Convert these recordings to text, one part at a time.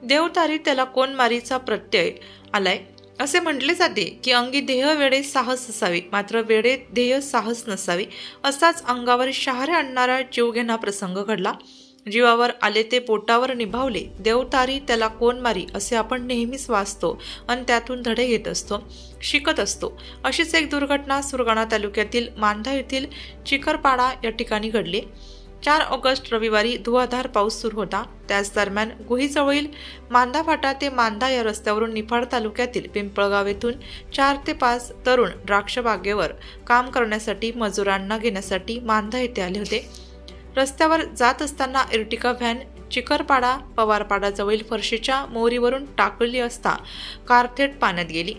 देवतारी त्याला कोण मारीचा प्रत्यय आलाय। असे म्हटले जाते की अंगी देह वेडे साहस असावे, मात्र वेडे ध्येय साहस नसावे। असाच अंगावर शहारे आणणारा जीवघेणा प्रसंग घडला। जीवावर आले ते पोटावर निभावले, देवतारी त्याला कोण मारी असे आपण नेहमीच वाचतो आणि त्यातून धडे घेत असतो, शिकत असतो। अशीच एक दुर्घटना सुरगाणा तालुक्यातील मांधा येथील चिखरपाडा या ठिकाणी घडली। 4 ऑगस्ट रविवारी धुवाधार पाऊस सुरू होता। त्याच दरम्यान गुहीजवळील मांधा फाटा ते मांधा या रस्त्यावरून निफाड तालुक्यातील पिंपळगाव येथून 4 ते 5 तरुण द्राक्ष बागेवर काम करण्यासाठी मजुरांना घेण्यासाठी मांधा येथे आले होते। रस्त्यावर जात असताना इर्टिका व्हॅन चिखरपाडा पवारपाडाजवळील फरशीच्या मोहरीवरून टाकली असता कार थेट पाण्यात गेली।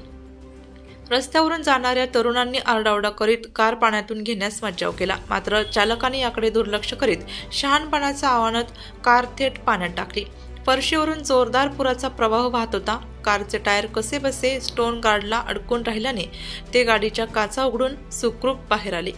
रस्त्यावरून जाणाऱ्या तरुणांनी आरडाओरडा करीत कार पाण्यातून घेण्यास मज्जाव केला, मात्र चालकाने याकडे दुर्लक्ष करीत शहाणपणाचं आव्हानात कार थेट पाण्यात टाकली। फरशीवरून जोरदार पुराचा प्रवाह वाहत होता। कारचे टायर कसेबसे स्टोन गार्डला अडकून राहिल्याने ते गाडीच्या काचा उघडून सुखरूप बाहेर आले।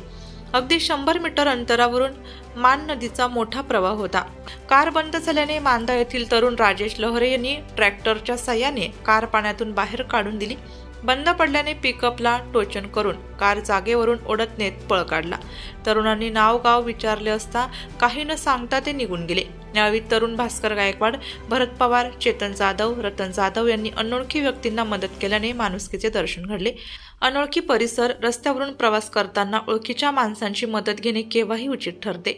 अगदी 100 मीटर अंतरावरून मान नदीचा मोठा प्रवाह होता। कार बंद झाल्याने मांधा येथील तरुण राजेश लहरे यांनी ट्रॅक्टरच्या साह्याने कार पाण्यातून बाहेर काढून दिली। बंद पडल्याने पिकअपला टोचन करून कार जागेवरून ओढत नेत पळ काढला। तरुणांनी नाव गाव विचारले असता काही न सांगता ते निघून गेले। यावेळी तरुण भास्कर गायकवाड, भरत पवार, चेतन जाधव, रतन जाधव यांनी अनोळखी व्यक्तींना मदत केल्याने माणुसकीचे दर्शन घडले। अनोळखी परिसर रस्त्यावरून प्रवास करताना ओळखीच्या माणसांची मदत घेणे केव्हाही उचित ठरते।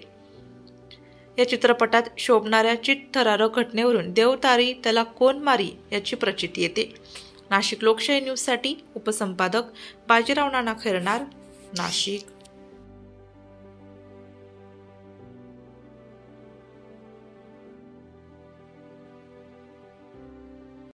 या चित्रपटात शोभणाऱ्या चित्तथरारक घटनेवरून देवतारी त्याला कोण मारी याची प्रचिती येते। नाशिक लोकशाही न्यूजसाठी उपसंपादक बाजीराव नाना खैरनार, नाशिक।